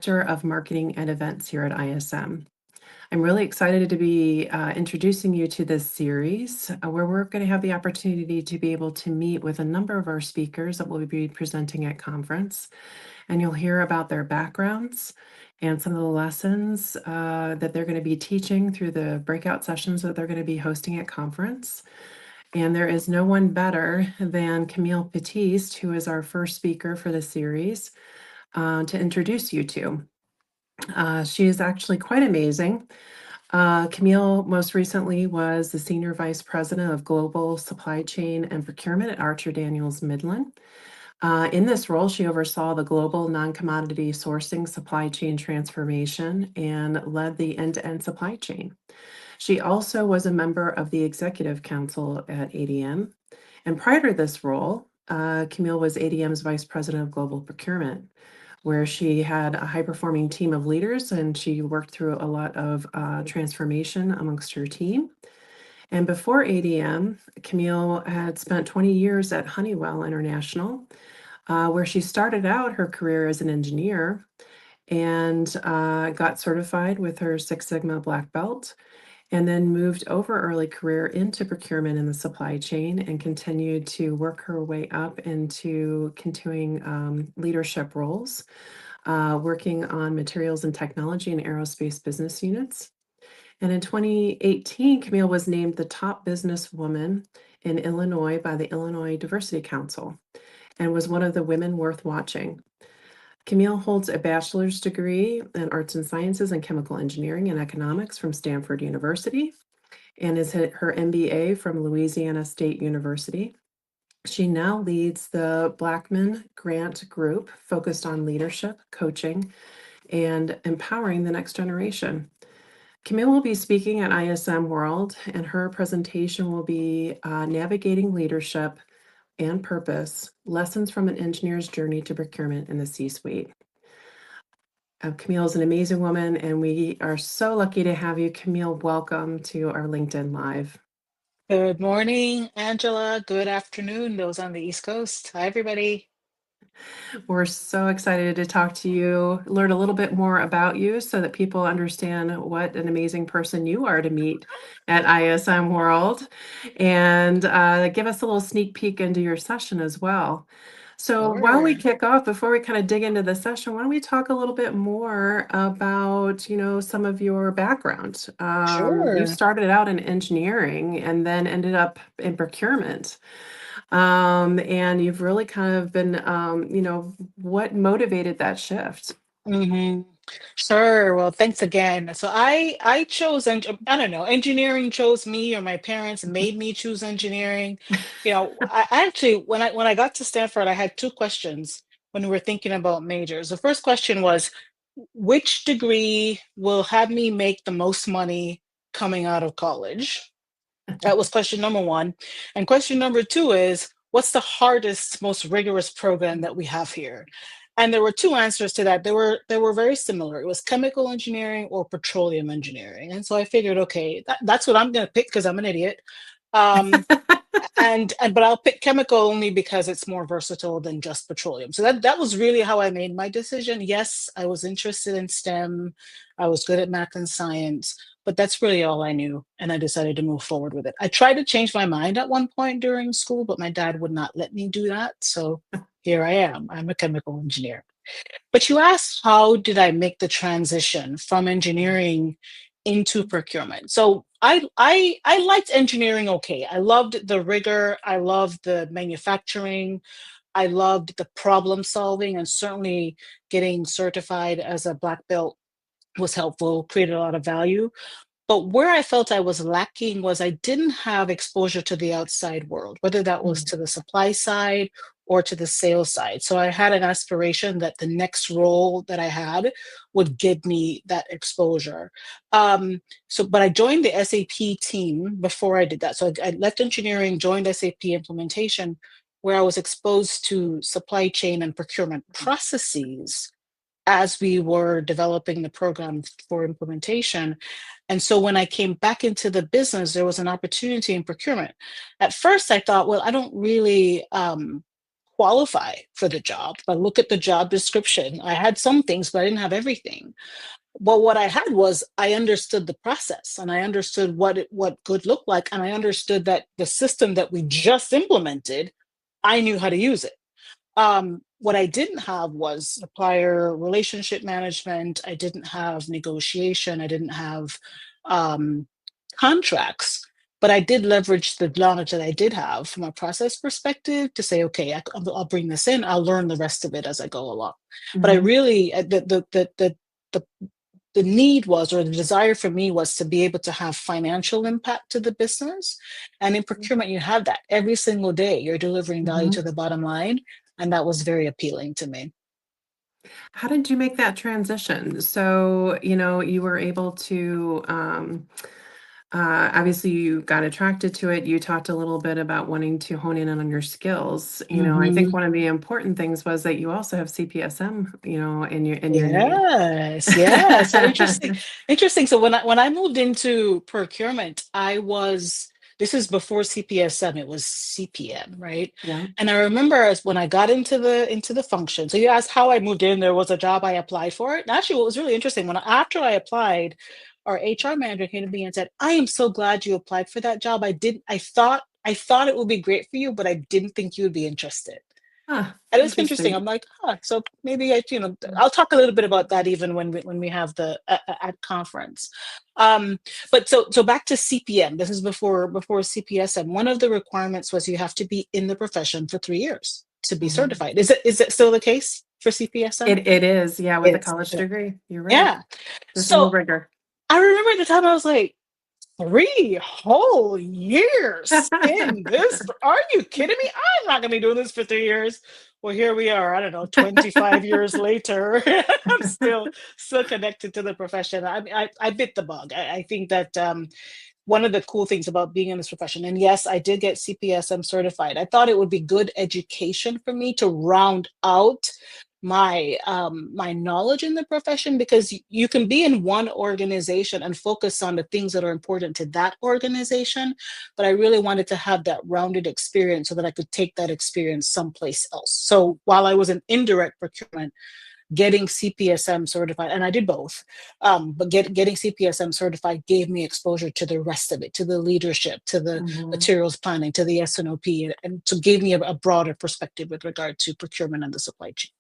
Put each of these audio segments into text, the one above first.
Director of Marketing and Events here at ISM. I'm really excited to be introducing you to this series where we're going to have the opportunity to be able to meet with a number of our speakers that will be presenting at conference. And you'll hear about their backgrounds and some of the lessons that they're going to be teaching through the breakout sessions that they're going to be hosting at conference. And there is no one better than Camille Batiste, who is our first speaker for the series, to introduce you to. She is actually quite amazing. Camille most recently was the Senior Vice President of Global Supply Chain and Procurement at Archer Daniels Midland. In this role, she oversaw the global non-commodity sourcing supply chain transformation and led the end-to-end supply chain. She also was a member of the Executive Council at ADM. And prior to this role, Camille was ADM's Vice President of Global Procurement, where she had a high-performing team of leaders and she worked through a lot of transformation amongst her team. And before ADM, Camille had spent 20 years at Honeywell International, where she started out her career as an engineer and got certified with her Six Sigma Black Belt, and then moved over early career into procurement in the supply chain and continued to work her way up into continuing leadership roles, working on materials and technology and aerospace business units. And in 2018, Camille was named the top businesswoman in Illinois by the Illinois Diversity Council and was one of the women worth watching. Camille holds a bachelor's degree in arts and sciences and chemical engineering and economics from Stanford University and has hit her MBA from Louisiana State University. She now leads the Blackman Grant Group focused on leadership, coaching, and empowering the next generation. Camille will be speaking at ISM World, and her presentation will be Navigating Leadership and Purpose, Lessons from an Engineer's Journey to Procurement in the C-Suite. Camille is an amazing woman, and we are so lucky to have you. Camille, welcome to our LinkedIn Live. Good morning, Angela. Good afternoon, those on the East Coast. Hi, everybody. We're so excited to talk to you, learn a little bit more about you so that people understand what an amazing person you are to meet at ISM World, and give us a little sneak peek into your session as well. So while we Sure. kick off, before we kind of dig into the session, why don't we talk a little bit more about, some of your background? You Sure. started out in engineering and then ended up in procurement. And you've really kind of been, what motivated that shift? hmm Sure. Well, thanks again. So I chose, I don't know, engineering chose me, or my parents made me choose engineering. I actually, when I got to Stanford, I had two questions when we were thinking about majors. The first question was, which degree will have me make the most money coming out of college? That was question number one. And question number two is, what's the hardest, most rigorous program that we have here? And there were two answers to that. They were very similar. It was chemical engineering or petroleum engineering. And so I figured, okay, that's what I'm going to pick because I'm an idiot. Um, and but I'll pick chemical only because it's more versatile than just petroleum. So that was really how I made my decision. Yes, I was interested in STEM. I was good at math and science, but that's really all I knew, and I decided to move forward with it. I tried to change my mind at one point during school, but my dad would not let me do that. So here I am. I'm a chemical engineer. But you asked, how did I make the transition from engineering into procurement? So I liked engineering. Okay, I loved the rigor. I loved the manufacturing. I loved the problem solving, and certainly getting certified as a black belt was helpful, created a lot of value. But where I felt I was lacking was I didn't have exposure to the outside world, whether that was Mm. to the supply side or to the sales side. So I had an aspiration that the next role that I had would give me that exposure. But I joined the SAP team before I did that. So I left engineering, joined SAP implementation, where I was exposed to supply chain and procurement processes as we were developing the program for implementation. And so when I came back into the business, there was an opportunity in procurement. At first, I thought, well, I don't really qualify for the job. If I look at the job description, I had some things, but I didn't have everything. But what I had was I understood the process and I understood what good looked like, and I understood that the system that we just implemented, I knew how to use it. What I didn't have was supplier relationship management. I didn't have negotiation. I didn't have um, contracts, but I did leverage the knowledge that I did have from a process perspective to say, okay, I'll bring this in. I'll learn the rest of it as I go along. But I Mhm. really, the the need was, or the desire for me was, to be able to have financial impact to the business. And in procurement, you have that every single day. You're delivering value to Mhm. the bottom line. And that was very appealing to me. How did you make that transition? So, you were able to, obviously, you got attracted to it. You talked a little bit about wanting to hone in on your skills. I think Hmm. one of the important things was that you also have CPSM, in your name. Yes, yeah. So interesting, interesting. So when I moved into procurement, I was this is before CPSM, it was CPM, right? Yeah. And I remember as when I got into the function. So you asked how I moved in, there was a job I applied for it. And actually, what was really interesting after I applied, our HR manager came to me and said, "I am so glad you applied for that job. I thought it would be great for you, but I didn't think you would be interested." Ah, And it's interesting. interesting. I'm like, so maybe I'll talk a little bit about that even when we have the at conference. Um, but so back to CPM. This is before CPSM. One of the requirements was you have to be in the profession for 3 years to be Mhm. certified. Is it still the case for CPSM? It is, yeah, with a It's college degree. You're right. yeah. There's a little So rigor. I remember at the time I was like, 3 whole years in this? Are you kidding me? I'm not going to be doing this for 3 years. Well, here we are. I don't know, 25 years later. I'm still connected to the profession. I bit the bug. I think that one of the cool things about being in this profession, and yes, I did get CPSM certified. I thought it would be good education for me to round out my knowledge in the profession, because you can be in one organization and focus on the things that are important to that organization, but I really wanted to have that rounded experience so that I could take that experience someplace else. So while I was in indirect procurement, getting CPSM certified, and I did both, but getting CPSM certified gave me exposure to the rest of it, to the leadership, to the Mhm. materials planning, to the S&OP, and to give me a broader perspective with regard to procurement and the supply chain.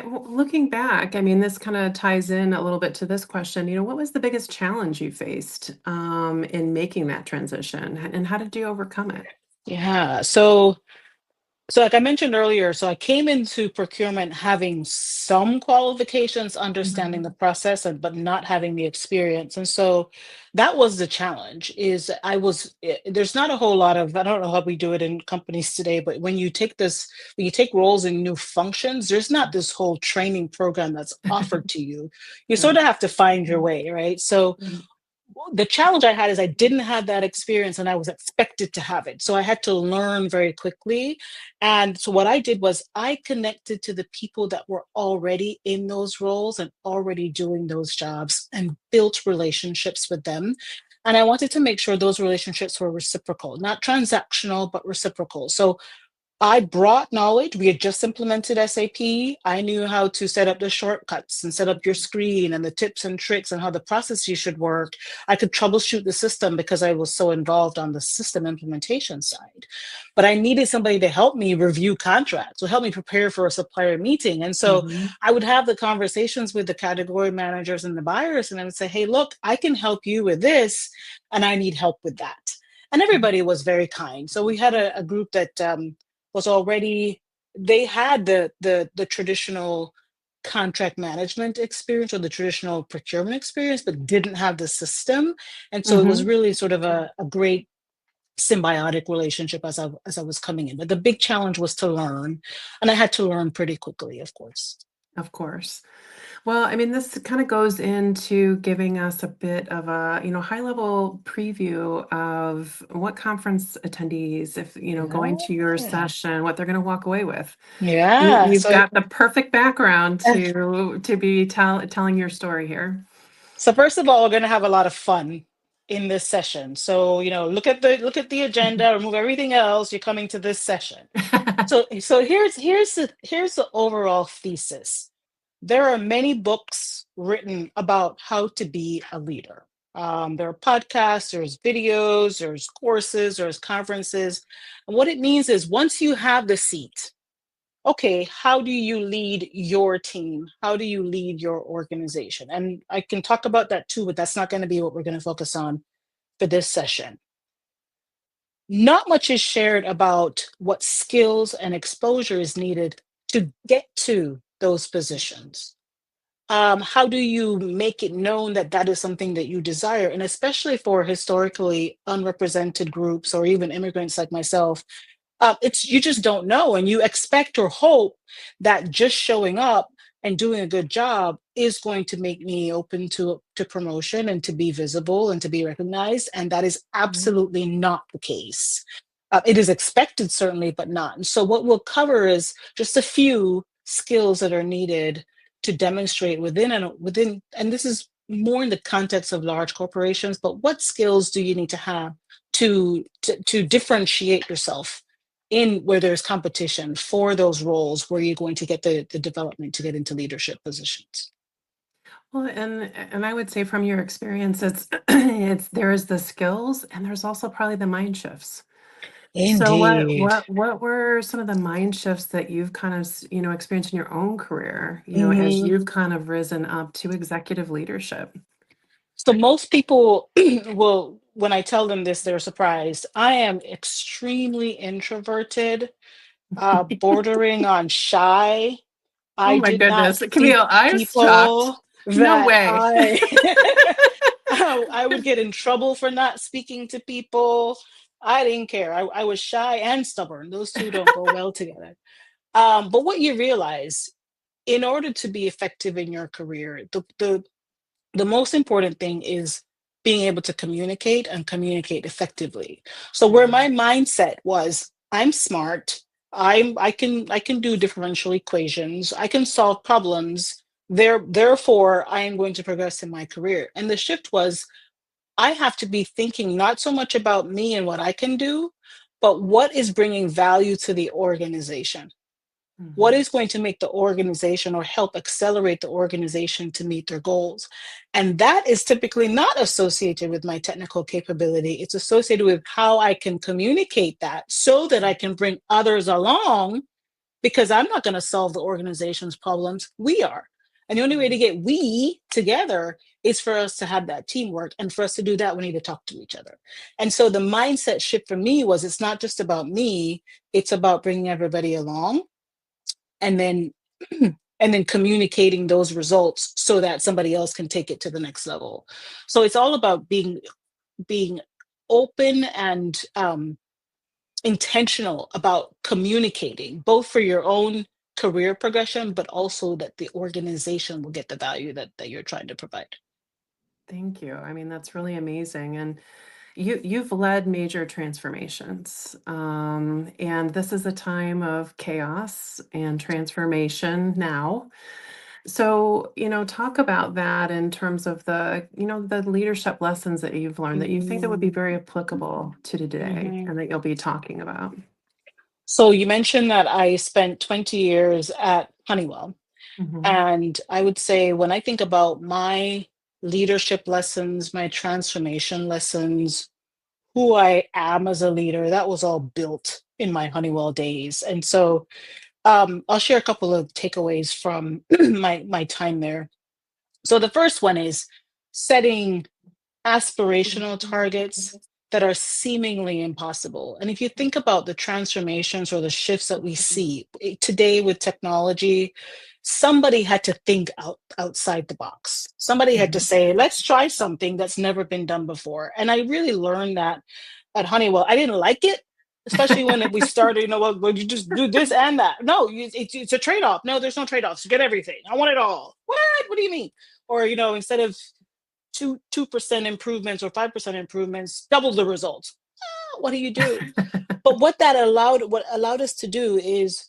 Looking back, I mean, this kind of ties in a little bit to this question. What was the biggest challenge you faced in making that transition, and how did you overcome it? Yeah. So like I mentioned earlier, so I came into procurement having some qualifications, understanding the Mhm. process, but not having the experience. And so that was the challenge. There's not a whole lot of, I don't know how we do it in companies today, but when you take roles in new functions, there's not this whole training program that's offered to you. You sort Right. of have to find your way, right? So Right. the challenge I had is I didn't have that experience and I was expected to have it. So I had to learn very quickly. And so what I did was I connected to the people that were already in those roles and already doing those jobs and built relationships with them. And I wanted to make sure those relationships were reciprocal, not transactional, but reciprocal. So I brought knowledge. We had just implemented SAP. I knew how to set up the shortcuts and set up your screen and the tips and tricks and how the processes should work. I could troubleshoot the system because I was so involved on the system implementation side. But I needed somebody to help me review contracts, to help me prepare for a supplier meeting. And so Mhm. I would have the conversations with the category managers and the buyers, and I would say, hey, look, I can help you with this, and I need help with that. And everybody was very kind. So we had a group that was already they had the traditional contract management experience or the traditional procurement experience, but didn't have the system. And so it was Mhm. really sort of a great symbiotic relationship as I was coming in. But the big challenge was to learn, and I had to learn pretty quickly, of course. Of course. Well, I mean, this kind of goes into giving us a bit of a, high level preview of what conference attendees, if, going to your Yeah. session, what they're going to walk away with. Yeah. You've got the perfect background to be telling your story here. So first of all, we're going to have a lot of fun in this session. So, look at the agenda, remove everything else. You're coming to this session. So here's the overall thesis. There are many books written about how to be a leader. There are podcasts, there's videos, there's courses, there's conferences. And what it means is once you have the seat, okay, how do you lead your team? How do you lead your organization? And I can talk about that too, but that's not going to be what we're going to focus on for this session. Not much is shared about what skills and exposure is needed to get to those positions. How do you make it known that that is something that you desire? And especially for historically unrepresented groups or even immigrants like myself, it's you just don't know, and you expect or hope that just showing up and doing a good job is going to make me open to promotion and to be visible and to be recognized, and that is absolutely not the case. It is expected certainly, but not. And so what we'll cover is just a few skills that are needed to demonstrate within, and this is more in the context of large corporations, but what skills do you need to have to differentiate yourself in where there's competition for those roles where you're going to get the development to get into leadership positions. Well, and I would say from your experience, it's it's there's the skills and there's also probably the mind shifts. So what Indeed. what what were some of the mind shifts that you've kind of, experienced in your own career, as Mhm. you've kind of risen up to executive leadership? So most people will, when I tell them this, they're surprised. I am extremely introverted, bordering on shy. Oh I my did not goodness, see Camille, I'm shocked. people No that way. I I would get in trouble for not speaking to people. I didn't care. I was shy and stubborn. Those two don't go well together. But what you realize, in order to be effective in your career, the most important thing is being able to communicate and communicate effectively. So where my Mhm, mindset was, I'm smart, I can do differential equations, I can solve problems. Therefore, I am going to progress in my career. And the shift was, I have to be thinking not so much about me and what I can do, but what is bringing value to the organization. What mhm, is going to make the organization or help accelerate the organization to meet their goals? And that is typically not associated with my technical capability. It's associated with how I can communicate that so that I can bring others along, because I'm not going to solve the organization's problems. We are. And the only way to mhm. get we together is for us to have that teamwork. And for us to do that, we need to talk to each other. And so the mindset shift for me was, it's not just about me, it's about bringing everybody along, and then and then communicating those results so that somebody else can take it to the next level. So it's all about being open and intentional about communicating, both for your own career progression, but also that the organization will get the value that you're trying to provide. Thank you. I mean, that's really amazing. And you've led major transformations. And this is a time of chaos and transformation now. So, talk about that in terms of the leadership lessons that you've learned that you think that would be Mhm. very applicable to today Mhm. and that you'll be talking about. So you mentioned that I spent 20 years at Honeywell. Mhm, And I would say, when I think about my leadership lessons, my transformation lessons, who I am as a leader, that was all built in my Honeywell days. And so I'll share a couple of takeaways from my time there. So the first one is setting aspirational targets that are seemingly impossible. And if you think about the transformations or the shifts that we see today with technology, somebody had to think outside the box. Somebody had to mhm. say, let's try something that's never been done before. And I really learned that at Honeywell. I didn't like it, especially when we started, well, you just do this and that. No, it's a trade off. No, there's no trade offs. You get everything. I want it all. What? What do you mean? Or, instead of 2% improvements or 5% improvements, double the results. What do you do? But what allowed us to do is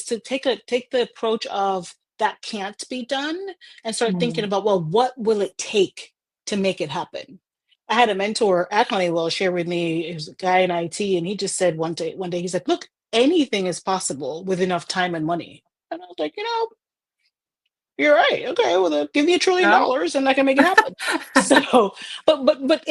to take the approach of that can't be done, and start thinking Mm, about, well, what will it take to make it happen? I had a mentor at Honeywell share with me, he was a guy in IT, and he just said one day, he's like, look, anything is possible with enough time and money. And I was like, you're right. Okay, well, then give me Yeah. $1 trillion and I can make it happen. So, but what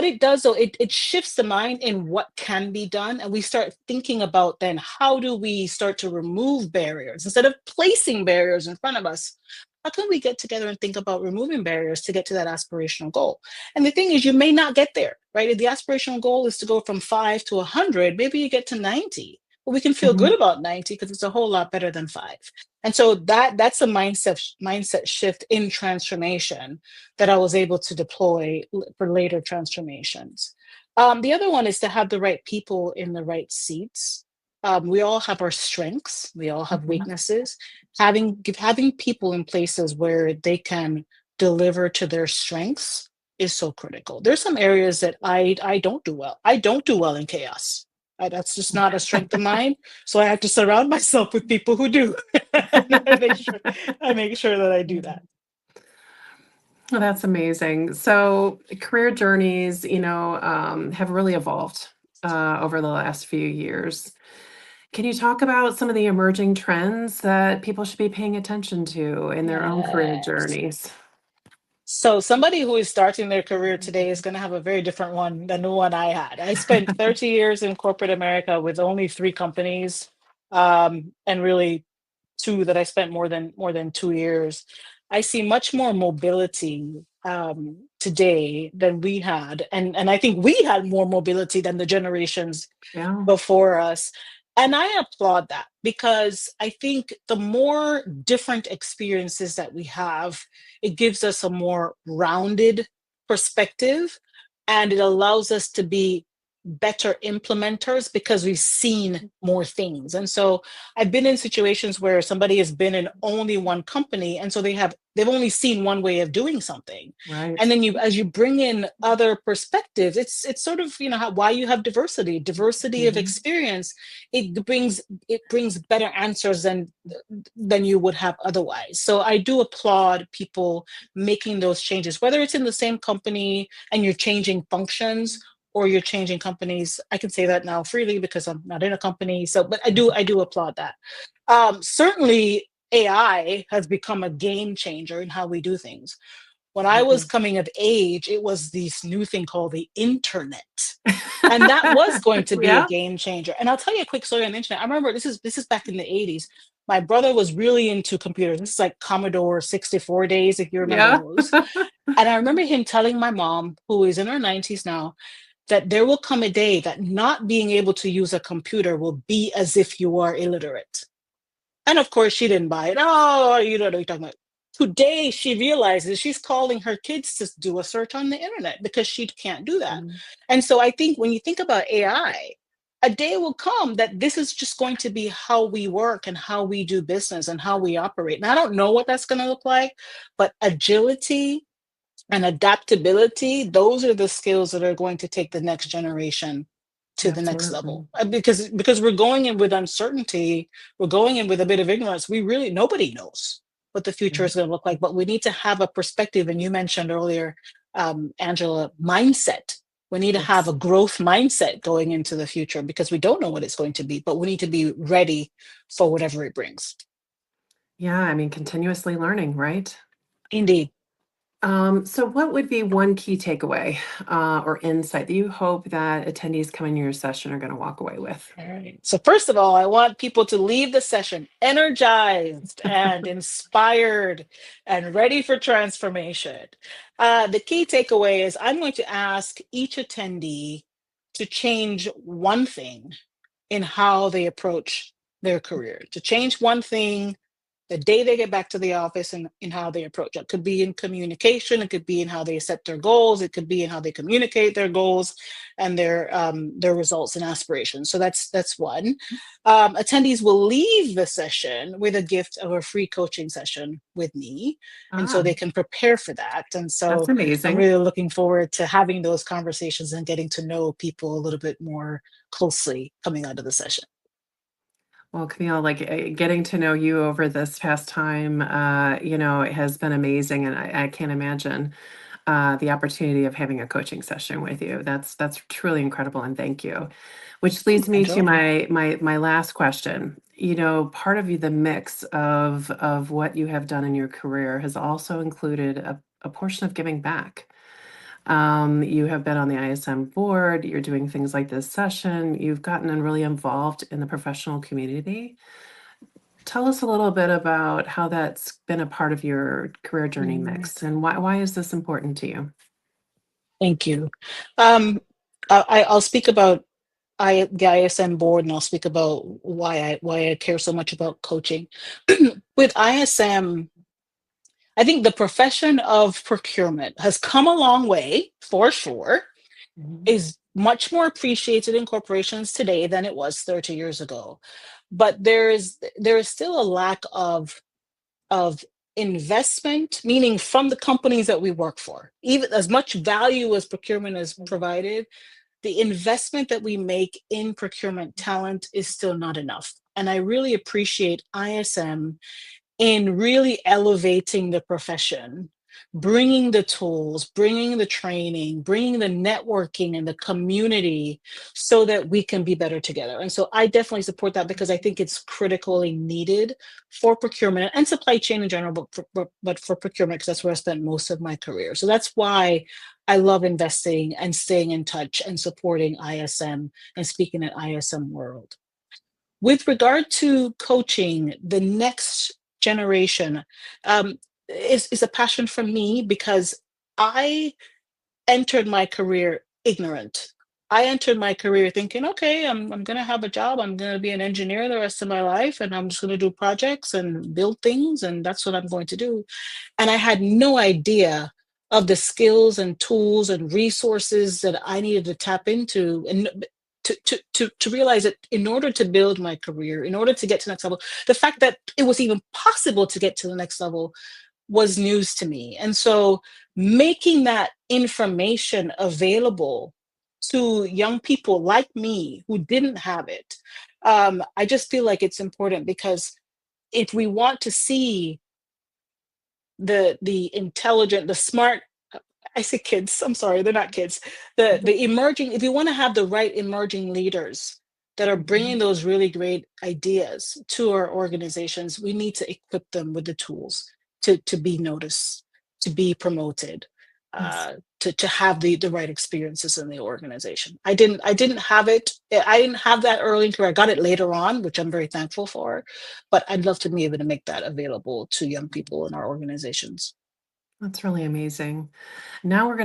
it does though, it shifts the mind in what can be done, and we start thinking about then how do we start to remove barriers instead of placing barriers in front of us. How can we get together and think about removing barriers to get to that aspirational goal? And the thing is, you may not get there, right? If the aspirational goal is to go from 5 to 100, maybe you get to 90. But we can feel Mhm. good about 90 because it's a whole lot better than 5. And so that's a mindset shift in transformation that I was able to deploy for later transformations. The other one is to have the right people in the right seats. We all have our strengths, we all have Mhm. weaknesses. Having people in places where they can deliver to their strengths is so critical. There's some areas that I don't do well. I don't do well in chaos. That's just not a strength of mine. So I have to surround myself with people who do. And I make sure that I do that. Well, that's amazing. So career journeys, have really evolved over the last few years. Can you talk about some of the emerging trends that people should be paying attention to in their own career Yes. journeys? So somebody who is starting their career today is going to have a very different one than the one I had. I spent 30 years in corporate America with only 3 companies, and really two that I spent more than 2 years. I see much more mobility today than we had, and I think we had more mobility than the generations Yeah. before us. And I applaud that because I think the more different experiences that we have, it gives us a more rounded perspective, and it allows us to be better implementers because we've seen more things. And so I've been in situations where somebody has been in only one company, and so they've only seen one way of doing something. And Right. then as you bring in other perspectives, it's sort of why you have diversity of Mhm. experience. It brings better answers than you would have otherwise. So I do applaud people making those changes, whether it's in the same company and you're changing functions, or you're changing companies. I can say that now freely because I'm not in a company. So, but I do applaud that. Certainly, AI has become a game changer in how we do things. When I was Mhm. coming of age, it was this new thing called the internet. And that was going to be a Yeah. game changer. And I'll tell you a quick story on the internet. I remember this is back in the 80s. My brother was really into computers. This is like Commodore 64 days, if you remember Yeah. those. And I remember him telling my mom, who is in her 90s now, that there will come a day that not being able to use a computer will be as if you are illiterate. And of course, she didn't buy it. Oh, you don't know what you're talking about. Today, she realizes she's calling her kids to do a search on the internet because she can't do that. Mhm. And so I think when you think about AI, a day will come that this is just going to be how we work and how we do business and how we operate. And I don't know what that's going to look like, but agility and adaptability, those are the skills that are going to take the next generation to the next level. Absolutely. Because we're going in with uncertainty, we're going in with a bit of ignorance. Nobody knows what the future Yeah. is going to look like, but we need to have a perspective. And you mentioned earlier, Angela, mindset. We need to have Yes. a growth mindset going into the future because we don't know what it's going to be, but we need to be ready for whatever it brings. Yeah, I mean, continuously learning, right? Indeed. So what would be one key takeaway or insight that you hope that attendees coming to your session are going to walk away with? All right. So, first of all, I want people to leave the session energized and inspired and ready for transformation. The key takeaway is I'm going to ask each attendee to change one thing in how they approach their career, to change one thing the day they get back to the office, and in how they approach it. Could be in communication, it could be in how they set their goals, it could be in how they communicate their goals and their results and aspirations. So that's one. Attendees will leave the session with a gift of a free coaching session with me, and so Ah, they can prepare for that. And that's so I'm amazing. really looking forward to having those conversations and getting to know people a little bit more closely coming out of the session. Well, Camille, like getting to know you over this past time, it has been amazing, and I can't imagine. the opportunity of having a coaching session with you. That's truly incredible, and thank you. Which leads me to Angela. my last question. You know, part of the mix of what you have done in your career has also included a portion of giving back. You have been on the ISM board, you're doing things like this session, you've gotten really involved in the professional community. Tell us a little bit about how that's been a part of your career journey Mm, mix, and why is this important to you? Thank you. Um, I'll speak about the ISM board, and I'll speak about why I care so much about coaching. With ISM, I think the profession of procurement has come a long way, for sure, Mhm. is much more appreciated in corporations today than it was 30 years ago. But there is still a lack of investment, meaning from the companies that we work for. Even as much value as procurement is provided, the investment that we make in procurement talent is still not enough. And I really appreciate ISM in really elevating the profession, bringing the tools, bringing the training, bringing the networking and the community so that we can be better together. And so I definitely support that because I think it's critically needed for procurement and supply chain in general, but for procurement, because that's where I spent most of my career. So that's why I love investing and staying in touch and supporting ISM and speaking at ISM World. With regard to coaching the next generation, is a passion for me because I entered my career ignorant. I entered my career thinking, okay, I'm gonna have a job. I'm gonna be an engineer the rest of my life, and I'm just gonna do projects and build things, and that's what I'm going to do. And I had no idea of the skills and tools and resources that I needed to tap into and to realize that in order to build my career, in order to get to the next level, the fact that it was even possible to get to the next level was news to me. And so making that information available to young people like me who didn't have it, I just feel like it's important because if we want to see the intelligent, the smart, I say kids, I'm sorry, they're not kids. The emerging, if you want to have the right emerging leaders that are bringing Mhm. those really great ideas to our organizations, we need to equip them with the tools to be noticed, to be promoted, Yes. to have the right experiences in the organization. I didn't have it. I didn't have that early in career. I got it later on, which I'm very thankful for. But I'd love to be able to make that available to young people in our organizations. That's really amazing. Now I'm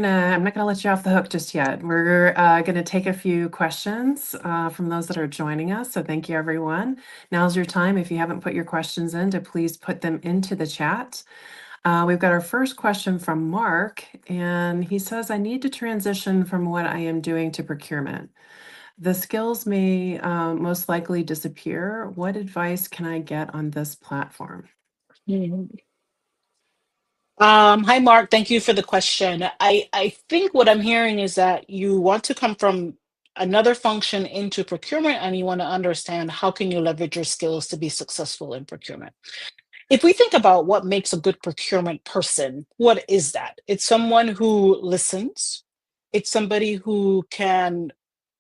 not gonna let you off the hook just yet. We're gonna take a few questions from those that are joining us. So thank you, everyone. Now's your time. If you haven't put your questions in, to please put them into the chat. We've got our first question from Mark, and he says, I need to transition from what I am doing to procurement. The skills may most likely disappear. What advice can I get on this platform? Mhm. Hi, Mark. Thank you for the question. I think what I'm hearing is that you want to come from another function into procurement and you want to understand how can you leverage your skills to be successful in procurement. If we think about what makes a good procurement person, what is that? It's someone who listens. It's somebody who can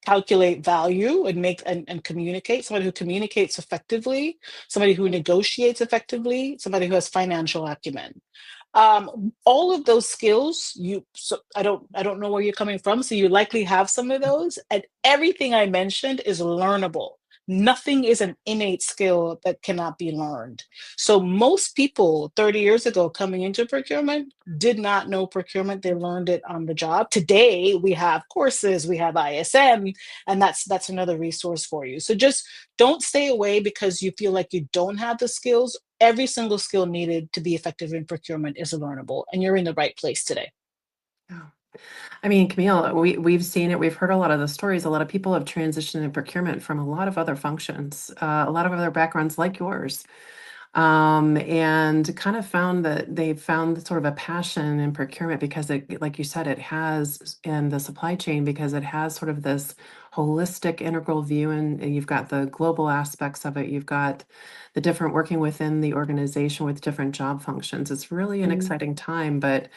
calculate value and and communicate, somebody who communicates effectively, somebody who negotiates effectively, somebody who has financial acumen. All of those skills, I don't know where you're coming from, so you likely have some of those, and everything I mentioned is learnable. Nothing is an innate skill that cannot be learned. So most people 30 years ago coming into procurement did not know procurement. They learned it on the job. Today we have courses, we have ISM, and that's another resource for you. So just don't stay away because you feel like you don't have the skills. Every single skill needed to be effective in procurement is learnable, and you're in the right place today. Yeah. I mean, Camille, we've seen it. We've heard a lot of the stories. A lot of people have transitioned in procurement from a lot of other functions, a lot of other backgrounds like yours, and kind of found that they've found sort of a passion in procurement because it, like you said, it has in the supply chain because it has sort of this holistic, integral view, and you've got the global aspects of it. You've got the different working within the organization with different job functions. It's really an Mm. exciting time, but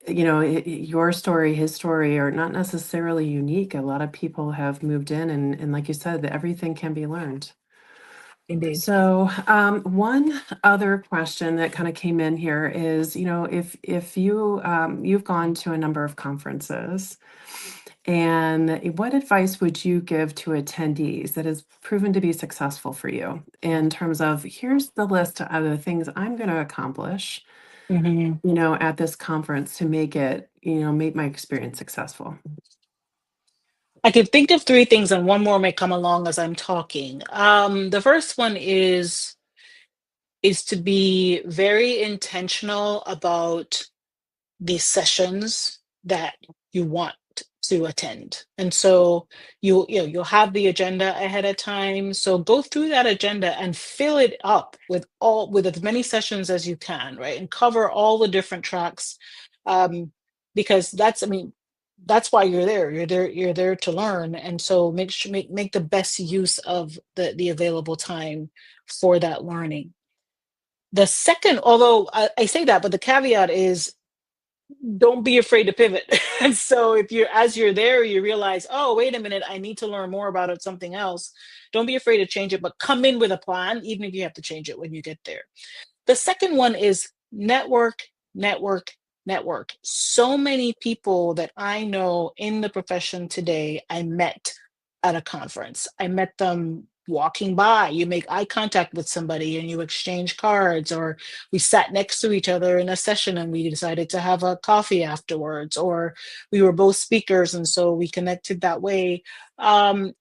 your story, his story are not necessarily unique. A lot of people have moved in, and like you said, everything can be learned. Indeed. So, one other question that kind of came in here is, if you've gone to a number of conferences, and what advice would you give to attendees that has proven to be successful for you in terms of here's the list of the things I'm going to accomplish, Mhm. at this conference to make my experience successful? I can think of three things, and one more may come along as I'm talking. The first one is to be very intentional about the sessions that you want to attend. And so you'll have the agenda ahead of time. So go through that agenda and fill it up with as many sessions as you can, right? And cover all the different tracks. Um, because that's why you're there. You're there to learn. And so make the best use of the available time for that learning. The second, although I say that, but the caveat is don't be afraid to pivot. And so if you're as you're there, you realize, oh, wait a minute, I need to learn more about it, something else. Don't be afraid to change it, but come in with a plan, even if you have to change it when you get there. The second one is network, network, network. So many people that I know in the profession today, I met at a conference. I met them walking by. You make eye contact with somebody and you exchange cards, or we sat next to each other in a session and we decided to have a coffee afterwards, or we were both speakers and so we connected that way. Some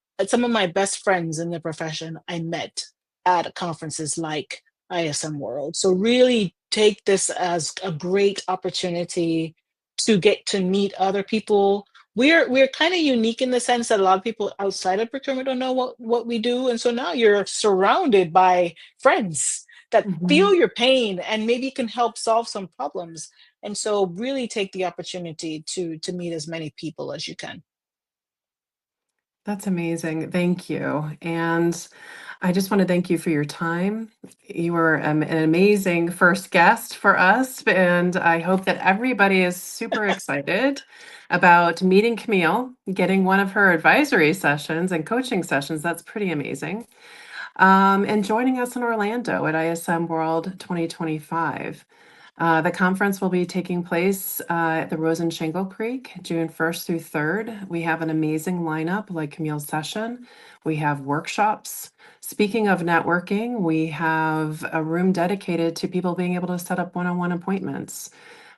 of my best friends in the profession I met at conferences like ISM World. So really take this as a great opportunity to get to meet other people. We're kind of unique in the sense that a lot of people outside of procurement don't know what we do. And so now you're surrounded by friends that Mhm. feel your pain and maybe can help solve some problems. And so really take the opportunity to meet as many people as you can. That's amazing. Thank you. And I just want to thank you for your time. You were an amazing first guest for us. And I hope that everybody is super excited about meeting Camille, getting one of her advisory sessions and coaching sessions. That's pretty amazing. And joining us in Orlando at ISM World 2025. The conference will be taking place at the Rose and Shingle Creek, June 1st through 3rd. We have an amazing lineup like Camille's session. We have workshops. Speaking of networking, we have a room dedicated to people being able to set up one-on-one appointments.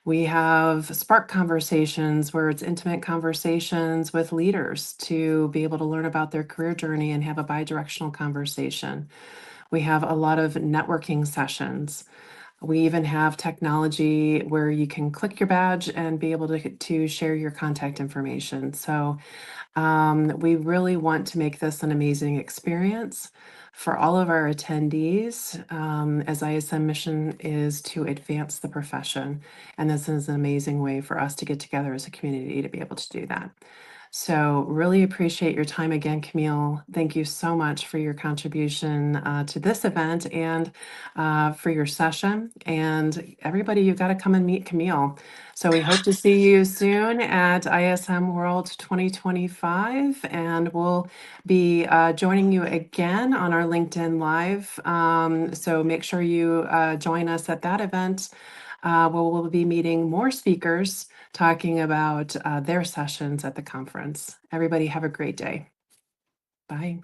We have Spark Conversations, where it's intimate conversations with leaders to be able to learn about their career journey and have a bi-directional conversation. We have a lot of networking sessions. We even have technology where you can click your badge and be able to share your contact information. So we really want to make this an amazing experience for all of our attendees, as ISM mission is to advance the profession. And this is an amazing way for us to get together as a community to be able to do that. So really appreciate your time again, Camille. Thank you so much for your contribution to this event and for your session. And everybody, you've got to come and meet Camille. So we hope to see you soon at ISM World 2025, and we'll be joining you again on our LinkedIn Live. So make sure you join us at that event, where we'll be meeting more speakers talking about their sessions at the conference. Everybody have a great day. Bye.